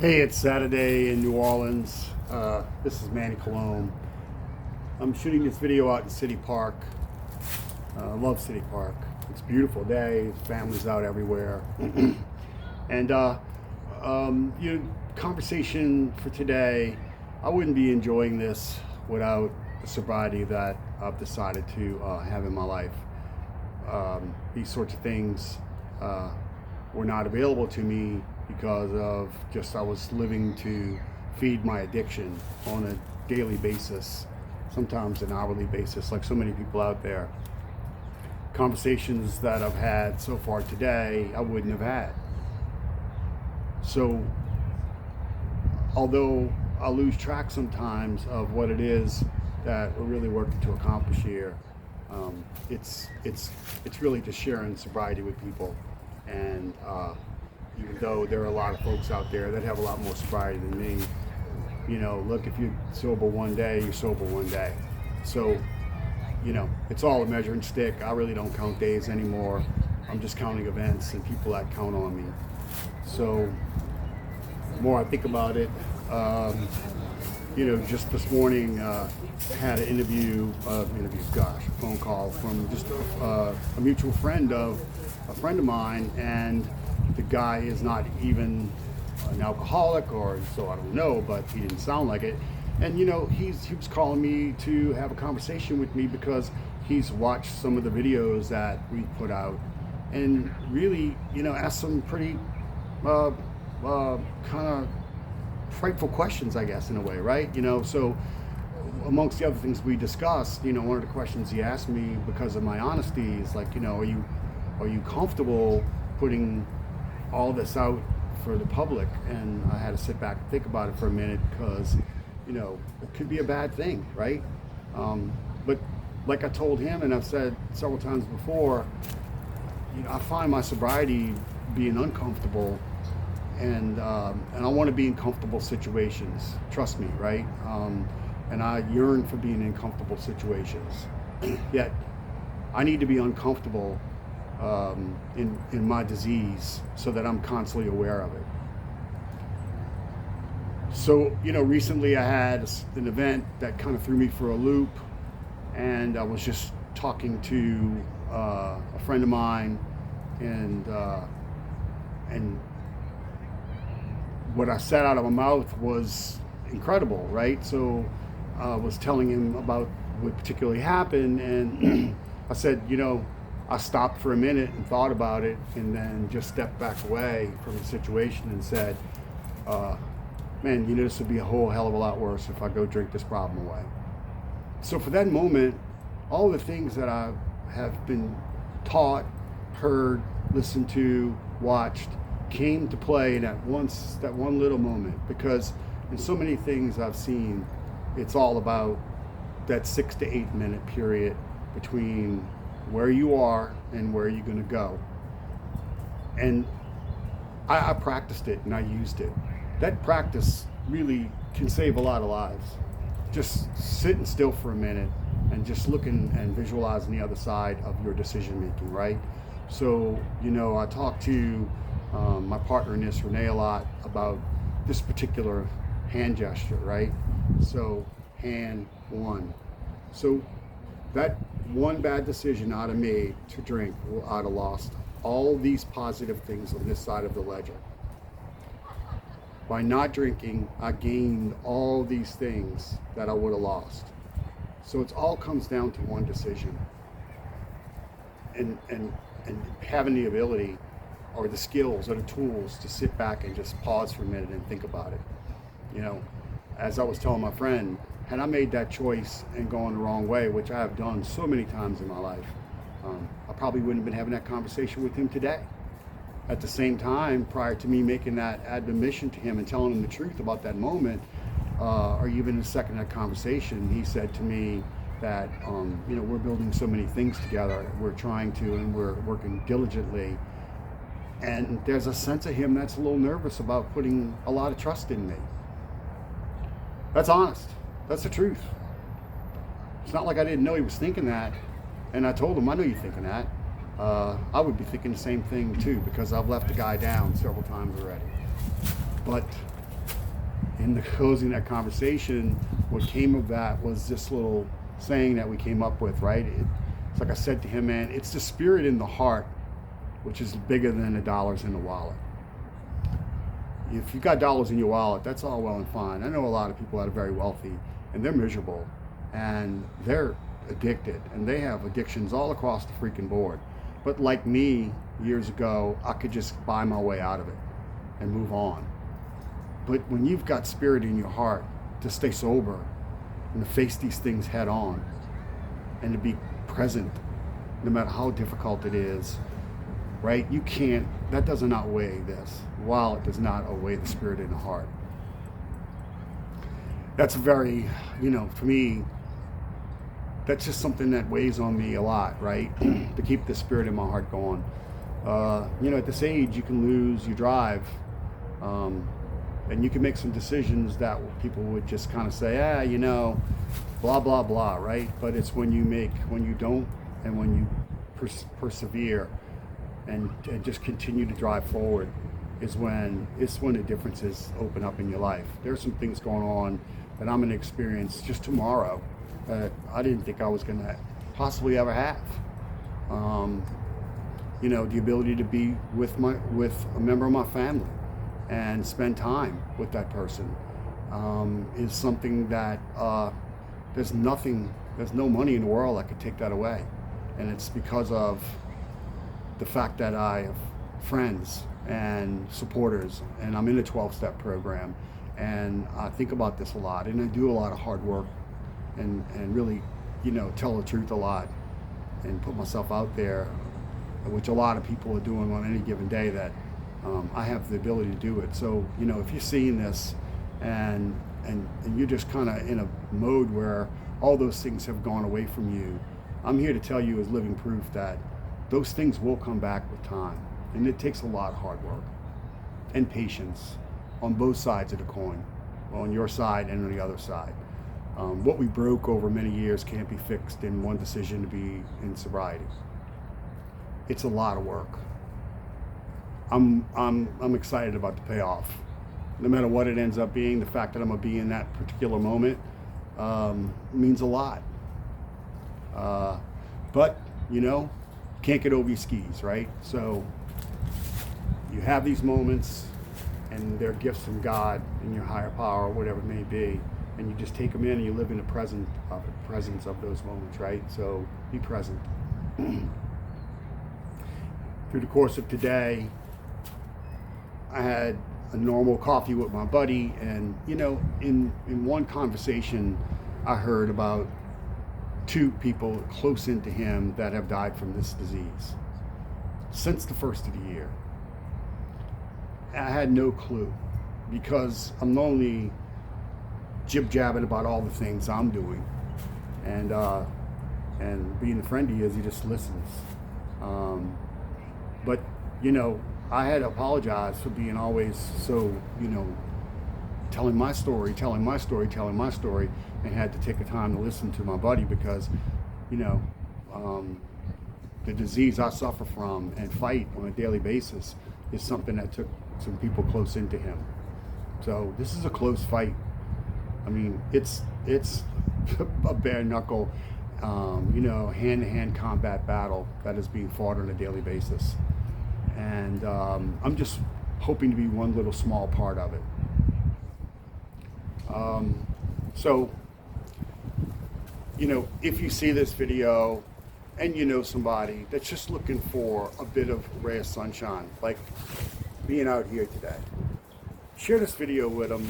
Hey, it's Saturday in New Orleans. This is Manny Colomb. I'm shooting this video out in City Park. I love City Park. It's a beautiful day. Families out everywhere. And conversation for today. I wouldn't be enjoying this without the sobriety that I've decided to have in my life. These sorts of things were not available to me because of just I was living to feed my addiction on a daily basis, sometimes an hourly basis, like so many people out there. Conversations that I've had so far today, I wouldn't have had. So, although I lose track sometimes of what it is that we're really working to accomplish here, it's really just sharing sobriety with people. And even though there are a lot of folks out there that have a lot more sobriety than me, look, if you're sober one day, you're sober one day. So, it's all a measuring stick. I really don't count days anymore. I'm just counting events and people that count on me. So, the more I think about it, just this morning, had an a phone call from just a mutual friend of a friend of mine, and the guy is not even an alcoholic, or so I don't know, but he didn't sound like it. And he was calling me to have a conversation with me because he's watched some of the videos that we put out, and really, asked some pretty kind of frightful questions, I guess, in a way, right? So amongst the other things we discussed, one of the questions he asked me, because of my honesty, is like, are you comfortable putting all this out for the public? And I had to sit back and think about it for a minute, because it could be a bad thing, right? But like I told him, and I've said several times before, I find my sobriety being uncomfortable, and I want to be in comfortable situations, trust me, right? And I yearn for being in comfortable situations. Yet I need to be uncomfortable in my disease so that I'm constantly aware of it. So, recently I had an event that kind of threw me for a loop, and I was just talking to a friend of mine, and what I said out of my mouth was incredible, right? So I was telling him about what particularly happened, and I said, I stopped for a minute and thought about it, and then just stepped back away from the situation and said, man, this would be a whole hell of a lot worse if I go drink this problem away. So for that moment, all the things that I have been taught, heard, listened to, watched, came to play in that one little moment, because in so many things I've seen, it's all about that 6 to 8 minute period between where you are and where you're going to go. And I practiced it and I used it. That practice really can save a lot of lives. Just sitting still for a minute and just looking and visualizing the other side of your decision making, right? So, I talked to my partner in this, Renee, a lot about this particular hand gesture, right? So, hand one. So, that one bad decision I'd have made to drink, I'd have lost all these positive things on this side of the ledger. By not drinking, I gained all these things that I would have lost. So it all comes down to one decision. And having the ability or the skills or the tools to sit back and just pause for a minute and think about it. As I was telling my friend, had I made that choice and gone the wrong way, which I have done so many times in my life, I probably wouldn't have been having that conversation with him today. At the same time, prior to me making that admission to him and telling him the truth about that moment, or even the second that conversation, he said to me that, we're building so many things together. We're trying to, and we're working diligently. And there's a sense of him that's a little nervous about putting a lot of trust in me. That's honest. That's the truth. It's not like I didn't know he was thinking that. And I told him, I know you're thinking that. I would be thinking the same thing too, because I've left the guy down several times already. But in the closing of that conversation, what came of that was this little saying that we came up with, right? It's like I said to him, man, it's the spirit in the heart, which is bigger than the dollars in the wallet. If you got dollars in your wallet, that's all well and fine. I know a lot of people that are very wealthy and they're miserable and they're addicted and they have addictions all across the freaking board. But like me years ago, I could just buy my way out of it and move on. But when you've got spirit in your heart to stay sober and to face these things head on and to be present no matter how difficult it is, right? You can't, that doesn't outweigh this. While it does not outweigh the spirit in the heart. That's very, for me, that's just something that weighs on me a lot, right? To keep the spirit in my heart going. At this age, you can lose your drive. And you can make some decisions that people would just kind of say, blah, blah, blah, right? But it's when you don't, and when you persevere and just continue to drive forward is when the differences open up in your life. There's some things going on that I'm going to experience just tomorrow that I didn't think I was going to possibly ever have. The ability to be with a member of my family and spend time with that person is something that there's no money in the world that could take that away. And it's because of the fact that I have friends and supporters, and I'm in a 12-step program, and I think about this a lot, and I do a lot of hard work and really, tell the truth a lot and put myself out there, which a lot of people are doing on any given day, that I have the ability to do it. So, if you're seeing this and you're just kind of in a mode where all those things have gone away from you, I'm here to tell you as living proof that those things will come back with time. And it takes a lot of hard work and patience on both sides of the coin, on your side and on the other side. What we broke over many years can't be fixed in one decision to be in sobriety. It's a lot of work. I'm excited about the payoff. No matter what it ends up being, the fact that I'm gonna be in that particular moment means a lot. But can't get over your skis, right? So you have these moments, and they're gifts from God and your higher power, whatever it may be, and you just take them in and you live in the presence of those moments, right? So be present. Through the course of today, I had a normal coffee with my buddy, and in one conversation I heard about 2 people close into him that have died from this disease since the first of the year. I had no clue, because I'm not only jib-jabbing about all the things I'm doing, and being the friend he is, he just listens. But I had to apologize for being always so, telling my story, and had to take the time to listen to my buddy, because, the disease I suffer from and fight on a daily basis is something that took some people close into him. So this is a close fight. I mean, it's a bare knuckle, hand-to-hand combat battle that is being fought on a daily basis. And I'm just hoping to be one little small part of it. So, if you see this video and somebody that's just looking for a bit of ray of sunshine, like being out here today, share this video with them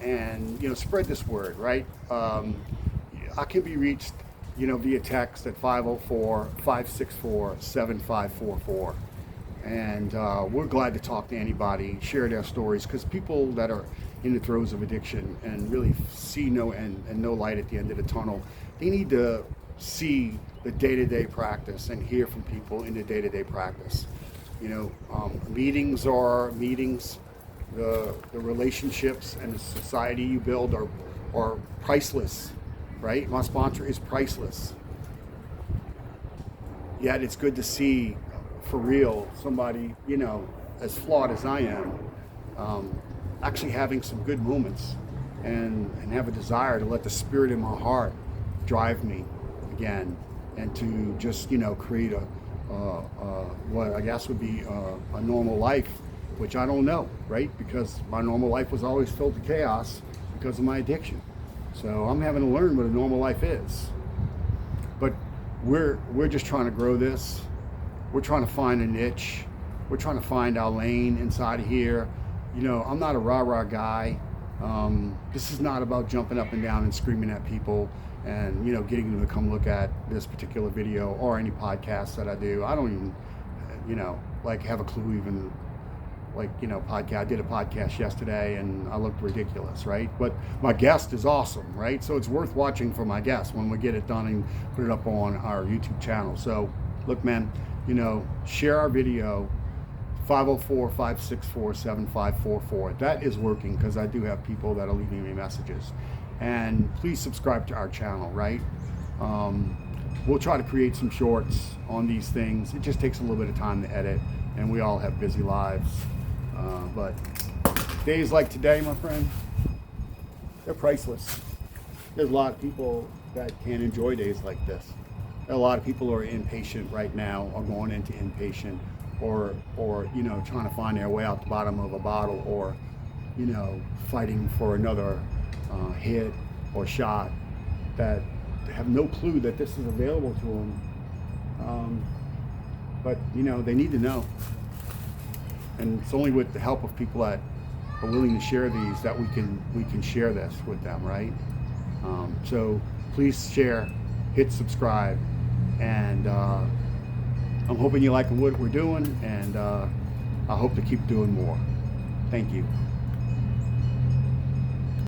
and, spread this word, right? I can be reached, via text at 504-564-7544. And we're glad to talk to anybody, share their stories, because people that are in the throes of addiction and really see no end and no light at the end of the tunnel, they need to see the day-to-day practice and hear from people in the day-to-day practice. Meetings are meetings. The relationships and the society you build are priceless, right? My sponsor is priceless. Yet it's good to see, for real, somebody, as flawed as I am, actually having some good moments and have a desire to let the spirit in my heart drive me again, and to just, create what I guess would be a normal life, which I don't know, right? Because my normal life was always filled with chaos because of my addiction. So I'm having to learn what a normal life is. But we're just trying to grow this. We're trying to find a niche. We're trying to find our lane inside of here. I'm not a rah-rah guy. This is not about jumping up and down and screaming at people and, getting them to come look at this particular video or any podcast that I do. I don't even, have a clue even, podcast. I did a podcast yesterday and I looked ridiculous, right? But my guest is awesome, right? So it's worth watching for my guest when we get it done and put it up on our YouTube channel. So look, man, share our video. 504-564-7544. That is working because I do have people that are leaving me messages. And please subscribe to our channel, right? We'll try to create some shorts on these things. It just takes a little bit of time to edit, and we all have busy lives. But days like today, my friend, they're priceless. There's a lot of people that can't enjoy days like this. There are a lot of people who are inpatient right now, or going into inpatient, or trying to find their way out the bottom of a bottle, or fighting for another hit or shot, that have no clue that this is available to them. But they need to know, and it's only with the help of people that are willing to share these that we can share this with them, right? So please share, hit subscribe, and I'm hoping you like what we're doing, and I hope to keep doing more. Thank you.